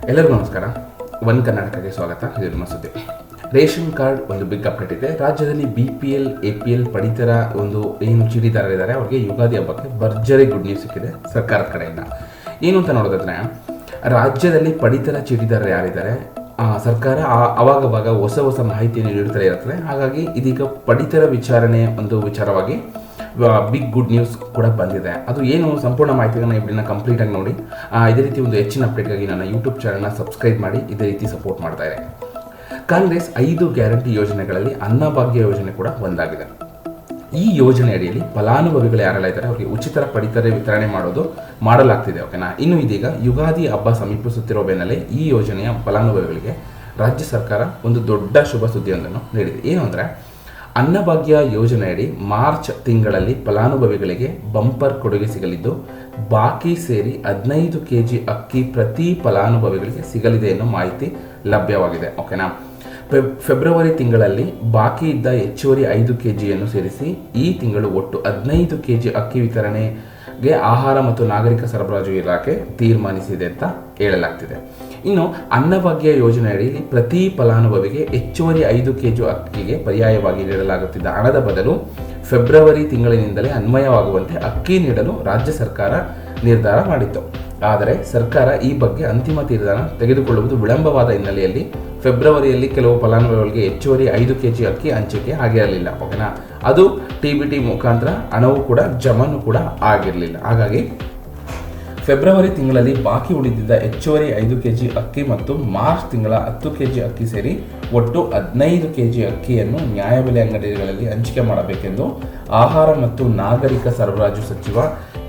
ಎಲ್ಲರಿಗೂ ನಮಸ್ಕಾರ. ಒನ್ ಕರ್ನಾಟಕಕ್ಕೆ ಸ್ವಾಗತ. ಇದು ನಿಮ್ಮ ಸುದ್ದಿ. ರೇಷನ್ ಕಾರ್ಡ್ ಒಂದು ಬಿಗ್ ಅಪ್ಡೇಟ್ ಇದೆ. ರಾಜ್ಯದಲ್ಲಿ BPL APL ಪಡಿತರ ಒಂದು ಏನು ಚೀಟಿದಾರರಿದ್ದಾರೆ ಅವರಿಗೆ ಯುಗಾದಿ ಹಬ್ಬಕ್ಕೆ ಭರ್ಜರಿ ಗುಡ್ ನ್ಯೂಸ್ ಸಿಕ್ಕಿದೆ ಸರ್ಕಾರದ ಕಡೆಯಿಂದ. ಏನು ಅಂತ ನೋಡೋದಾದ್ರೆ, ರಾಜ್ಯದಲ್ಲಿ ಪಡಿತರ ಚೀಟಿದಾರರು ಯಾರಿದ್ದಾರೆ ಸರ್ಕಾರ ಅವಾಗವಾಗ ಹೊಸ ಮಾಹಿತಿಯನ್ನು ನೀಡುತ್ತಲೇ ಇರುತ್ತದೆ. ಹಾಗಾಗಿ ಇದೀಗ ಪಡಿತರ ವಿಚಾರಣೆ ಒಂದು ವಿಚಾರವಾಗಿ ಬಿಗ್ ಗುಡ್ ನ್ಯೂಸ್ ಕೂಡ ಬಂದಿದೆ. ಅದು ಏನು ಸಂಪೂರ್ಣ ಮಾಹಿತಿಯನ್ನು ಇದನ್ನು ಕಂಪ್ಲೀಟಾಗಿ ನೋಡಿ. ಇದೇ ರೀತಿ ಒಂದು ಹೆಚ್ಚಿನ ಅಪ್ಡೇಟ್ಗಾಗಿ ನನ್ನ ಯೂಟ್ಯೂಬ್ ಚಾನಲ್ನ ಸಬ್ಸ್ಕ್ರೈಬ್ ಮಾಡಿ ಇದೇ ರೀತಿ ಸಪೋರ್ಟ್ ಮಾಡ್ತಾ ಇದೆ. ಕಾಂಗ್ರೆಸ್ 5 ಗ್ಯಾರಂಟಿ ಯೋಜನೆಗಳಲ್ಲಿ ಅನ್ನಭಾಗ್ಯ ಯೋಜನೆ ಕೂಡ ಒಂದಾಗಿದೆ. ಈ ಯೋಜನೆ ಅಡಿಯಲ್ಲಿ ಫಲಾನುಭವಿಗಳು ಯಾರೆಲ್ಲ ಇದ್ದಾರೆ ಅವರಿಗೆ ಉಚಿತ ಪಡಿತರ ವಿತರಣೆ ಮಾಡಲಾಗ್ತಿದೆ. ಓಕೆನಾ. ಇನ್ನು ಇದೀಗ ಯುಗಾದಿ ಹಬ್ಬ ಸಮೀಪಿಸುತ್ತಿರುವ ಬೆನ್ನಲ್ಲೇ ಈ ಯೋಜನೆಯ ಫಲಾನುಭವಿಗಳಿಗೆ ರಾಜ್ಯ ಸರ್ಕಾರ ಒಂದು ದೊಡ್ಡ ಶುಭ ಸುದ್ದಿಯೊಂದನ್ನು ನೀಡಿದೆ. ಏನು ಅಂದರೆ, ಅನ್ನಭಾಗ್ಯ ಯೋಜನೆಯಡಿ ಮಾರ್ಚ್ ತಿಂಗಳಲ್ಲಿ ಫಲಾನುಭವಿಗಳಿಗೆ ಬಂಪರ್ ಕೊಡುಗೆ ಸಿಗಲಿದ್ದು, ಬಾಕಿ ಸೇರಿ 15 kg ಅಕ್ಕಿ ಪ್ರತಿ ಫಲಾನುಭವಿಗಳಿಗೆ ಸಿಗಲಿದೆ ಎನ್ನುವ ಮಾಹಿತಿ ಲಭ್ಯವಾಗಿದೆ. ಓಕೆನಾ. ಫೆಬ್ರವರಿ ತಿಂಗಳಲ್ಲಿ ಬಾಕಿ ಇದ್ದ ಹೆಚ್ಚುವರಿ 5 kgಯನ್ನು ಸೇರಿಸಿ ಈ ತಿಂಗಳು ಒಟ್ಟು 15 kg ಅಕ್ಕಿ ವಿತರಣೆಗೆ ಆಹಾರ ಮತ್ತು ನಾಗರಿಕ ಸರಬರಾಜು ಇಲಾಖೆ ತೀರ್ಮಾನಿಸಿದೆ ಅಂತ ಹೇಳಲಾಗ್ತಿದೆ. ಇನ್ನು ಅನ್ನಭಾಗ್ಯ ಯೋಜನೆಯಡಿ ಪ್ರತಿ ಫಲಾನುಭವಿಗೆ ಹೆಚ್ಚುವರಿ 5 kg ಅಕ್ಕಿಗೆ ಪರ್ಯಾಯವಾಗಿ ನೀಡಲಾಗುತ್ತಿದ್ದ ಹಣದ ಬದಲು ಫೆಬ್ರವರಿ ತಿಂಗಳಿನಿಂದಲೇ ಅನ್ವಯವಾಗುವಂತೆ ಅಕ್ಕಿ ನೀಡಲು ರಾಜ್ಯ ಸರ್ಕಾರ ನಿರ್ಧಾರ ಮಾಡಿತ್ತು. ಆದರೆ ಸರ್ಕಾರ ಈ ಬಗ್ಗೆ ಅಂತಿಮ ತೀರ್ಮಾನ ತೆಗೆದುಕೊಳ್ಳುವುದು ವಿಳಂಬವಾದ ಹಿನ್ನೆಲೆಯಲ್ಲಿ ಫೆಬ್ರವರಿಯಲ್ಲಿ ಕೆಲವು ಫಲಾನುಭವಿಗಳಿಗೆ ಹೆಚ್ಚುವರಿ 5 kg ಅಕ್ಕಿ ಹಂಚಿಕೆ ಆಗಿರಲಿಲ್ಲ. ಓಕೆನಾ. ಅದು TBT ಮುಖಾಂತರ ಹಣವು ಕೂಡ ಜಮಾನು ಕೂಡ ಆಗಿರಲಿಲ್ಲ. ಹಾಗಾಗಿ ಫೆಬ್ರವರಿ ತಿಂಗಳಲ್ಲಿ ಬಾಕಿ ಉಳಿದಿದ್ದ ಹೆಚ್ಚುವರಿ 5 kg ಅಕ್ಕಿ ಮತ್ತು ಮಾರ್ಚ್ ತಿಂಗಳ 10 kg ಅಕ್ಕಿ ಸೇರಿ ಒಟ್ಟು 15 kg ಅಕ್ಕಿಯನ್ನು ನ್ಯಾಯಬೆಲೆ ಅಂಗಡಿಗಳಲ್ಲಿ ಹಂಚಿಕೆ ಮಾಡಬೇಕೆಂದು ಆಹಾರ ಮತ್ತು ನಾಗರಿಕ ಸರಬರಾಜು ಸಚಿವ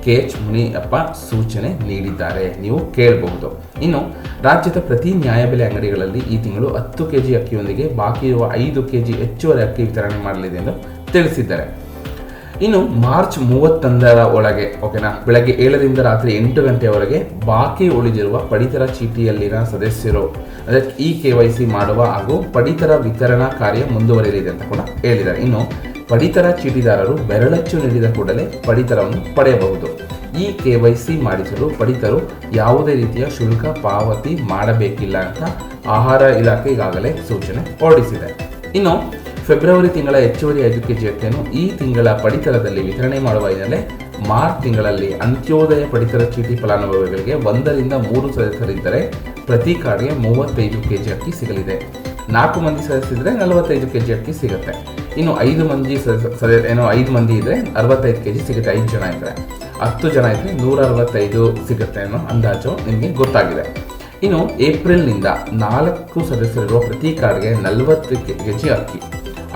KH ಮುನಿಯಪ್ಪ ಸೂಚನೆ ನೀಡಿದ್ದಾರೆ. ನೀವು ಕೇಳಬಹುದು. ಇನ್ನು ರಾಜ್ಯದ ಪ್ರತಿ ನ್ಯಾಯಬೆಲೆ ಅಂಗಡಿಗಳಲ್ಲಿ ಈ ತಿಂಗಳು 10 kg ಅಕ್ಕಿಯೊಂದಿಗೆ ಬಾಕಿ ಇರುವ 5 kg ಹೆಚ್ಚುವರಿ ಅಕ್ಕಿ ವಿತರಣೆ ಮಾಡಲಿದೆ ಎಂದು ತಿಳಿಸಿದ್ದಾರೆ. ಇನ್ನು ಮಾರ್ಚ್ 31ರ ಒಳಗೆ, ಓಕೆನಾ, ಬೆಳಗ್ಗೆ 7ರಿಂದ ರಾತ್ರಿ 8 ಗಂಟೆಯವರೆಗೆ ಬಾಕಿ ಉಳಿದಿರುವ ಪಡಿತರ ಚೀಟಿಯಲ್ಲಿನ ಸದಸ್ಯರು ಅದಕ್ಕೆ KYC ಮಾಡುವ ಹಾಗೂ ಪಡಿತರ ವಿತರಣಾ ಕಾರ್ಯ ಮುಂದುವರಿಯಲಿದೆ ಅಂತ ಕೂಡ ಹೇಳಿದ್ದಾರೆ. ಇನ್ನು ಪಡಿತರ ಚೀಟಿದಾರರು ಬೆರಳಚ್ಚು ನೀಡಿದ ಕೂಡಲೇ ಪಡಿತರವನ್ನು ಪಡೆಯಬಹುದು. ಈ KYC ಮಾಡಿಸಲು ಪಡಿತರು ಯಾವುದೇ ರೀತಿಯ ಶುಲ್ಕ ಪಾವತಿ ಮಾಡಬೇಕಿಲ್ಲ ಅಂತ ಆಹಾರ ಇಲಾಖೆ ಈಗಾಗಲೇ ಸೂಚನೆ ಹೊರಡಿಸಿದೆ. ಇನ್ನು ಫೆಬ್ರವರಿ ತಿಂಗಳ ಹೆಚ್ಚುವರಿ 5 kg ಅಕ್ಕಿಯನ್ನು ಈ ತಿಂಗಳ ಪಡಿತರದಲ್ಲಿ ವಿತರಣೆ ಮಾಡುವ ಹಿನ್ನೆಲೆ ಮಾರ್ಚ್ ತಿಂಗಳಲ್ಲಿ ಅಂತ್ಯೋದಯ ಪಡಿತರ ಚೀಟಿ ಫಲಾನುಭವಿಗಳಿಗೆ 1 ರಿಂದ 3 ಸದಸ್ಯರಿದ್ದರೆ ಪ್ರತಿ ಕಾರ್ಡ್ಗೆ 35 kg ಅಕ್ಕಿ ಸಿಗಲಿದೆ. 4 ಮಂದಿ ಸದಸ್ಯರಿದ್ದರೆ 45 kg ಅಕ್ಕಿ ಸಿಗುತ್ತೆ. ಇನ್ನು 5 ಮಂದಿ 5 ಮಂದಿ ಇದ್ದರೆ 65 kg ಸಿಗುತ್ತೆ. 5 ಜನ ಇದ್ದರೆ, 10 ಜನ ಇದ್ದರೆ 165 ಸಿಗುತ್ತೆ ಅನ್ನೋ ಅಂದಾಜು ನಿಮಗೆ ಗೊತ್ತಾಗಿದೆ. ಇನ್ನು ಏಪ್ರಿಲ್ನಿಂದ 4 ಸದಸ್ಯರಿರುವ ಪ್ರತಿ ಕಾರ್ಡ್ಗೆ 40 kg ಅಕ್ಕಿ,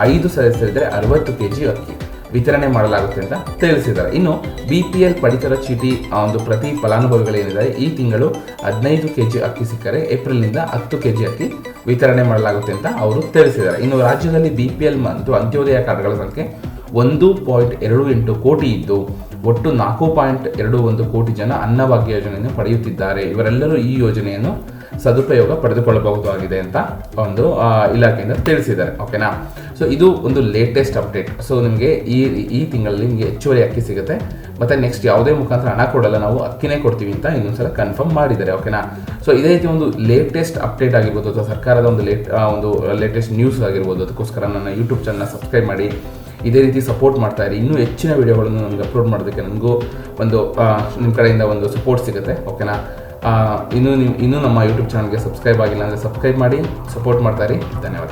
5 ಸದಸ್ಯರಿದ್ದರೆ 60 kg ಅಕ್ಕಿ ವಿತರಣೆ ಮಾಡಲಾಗುತ್ತೆ ಅಂತ ತಿಳಿಸಿದ್ದಾರೆ. ಇನ್ನು BPL ಪಡಿತರ ಚೀಟಿ ಒಂದು ಪ್ರತಿ ಫಲಾನುಭವಿಗಳೇನಿದ್ದಾರೆ ಈ ತಿಂಗಳು 15 kg ಅಕ್ಕಿ ಸಿಕ್ಕರೆ ಏಪ್ರಿಲ್ನಿಂದ 10 kg ಅಕ್ಕಿ ವಿತರಣೆ ಮಾಡಲಾಗುತ್ತೆ ಅಂತ ಅವರು ತಿಳಿಸಿದ್ದಾರೆ. ಇನ್ನು ರಾಜ್ಯದಲ್ಲಿ BPL ಮತ್ತು ಅಂತ್ಯೋದಯ ಕಾರ್ಡ್ಗಳ ಸಂಖ್ಯೆ 1.28 ಕೋಟಿ ಇದ್ದು ಒಟ್ಟು 4.21 ಕೋಟಿ ಜನ ಅನ್ನಭಾಗ್ಯ ಯೋಜನೆಯನ್ನು ಪಡೆಯುತ್ತಿದ್ದಾರೆ. ಇವರೆಲ್ಲರೂ ಈ ಯೋಜನೆಯನ್ನು ಸದುಪಯೋಗ ಪಡೆದುಕೊಳ್ಳಬಹುದಾಗಿದೆ ಅಂತ ಒಂದು ಇಲಾಖೆಯಿಂದ ತಿಳಿಸಿದ್ದಾರೆ. ಓಕೆನಾ. ಸೊ ಇದು ಒಂದು ಲೇಟೆಸ್ಟ್ ಅಪ್ಡೇಟ್. ಸೊ ನಿಮಗೆ ಈ ತಿಂಗಳಲ್ಲಿ ನಿಮಗೆ ಹೆಚ್ಚುವರಿ ಅಕ್ಕಿ ಸಿಗುತ್ತೆ. ಮತ್ತು ನೆಕ್ಸ್ಟ್ ಯಾವುದೇ ಮುಖಾಂತರ ಹಣ ಕೊಡಲ್ಲ, ನಾವು ಅಕ್ಕಿನೇ ಕೊಡ್ತೀವಿ ಅಂತ ಇನ್ನೊಂದ್ಸಲ ಕನ್ಫರ್ಮ್ ಮಾಡಿದ್ದಾರೆ. ಓಕೆನಾ. ಸೊ ಇದೇ ರೀತಿ ಒಂದು ಲೇಟೆಸ್ಟ್ ಅಪ್ಡೇಟ್ ಆಗಿರ್ಬೋದು ಅಥವಾ ಸರ್ಕಾರದ ಒಂದು ಲೇಟೆಸ್ಟ್ ನ್ಯೂಸ್ ಆಗಿರ್ಬೋದು, ಅದಕ್ಕೋಸ್ಕರ ನನ್ನ ಯೂಟ್ಯೂಬ್ ಚಾನಲ್ನ ಸಬ್ಸ್ಕ್ರೈಬ್ ಮಾಡಿ ಇದೇ ರೀತಿ ಸಪೋರ್ಟ್ ಮಾಡ್ತಾ ಇರಿ. ಇನ್ನೂ ಹೆಚ್ಚಿನ ವಿಡಿಯೋಗಳನ್ನು ನನಗೆ ಅಪ್ಲೋಡ್ ಮಾಡೋದಕ್ಕೆ ನನಗೂ ಒಂದು ನಿಮ್ಮ ಕಡೆಯಿಂದ ಒಂದು ಸಪೋರ್ಟ್ ಸಿಗುತ್ತೆ. ಓಕೆನಾ. ಇನ್ನೂ ನಮ್ಮ ಯೂಟ್ಯೂಬ್ ಚಾನಲ್ಗೆ ಸಬ್ಸ್ಕ್ರೈಬ್ ಆಗಿಲ್ಲ ಅಂದರೆ ಸಬ್ಸ್ಕ್ರೈಬ್ ಮಾಡಿ ಸಪೋರ್ಟ್ ಮಾಡ್ತಾ ಇರಿ. ಧನ್ಯವಾದ.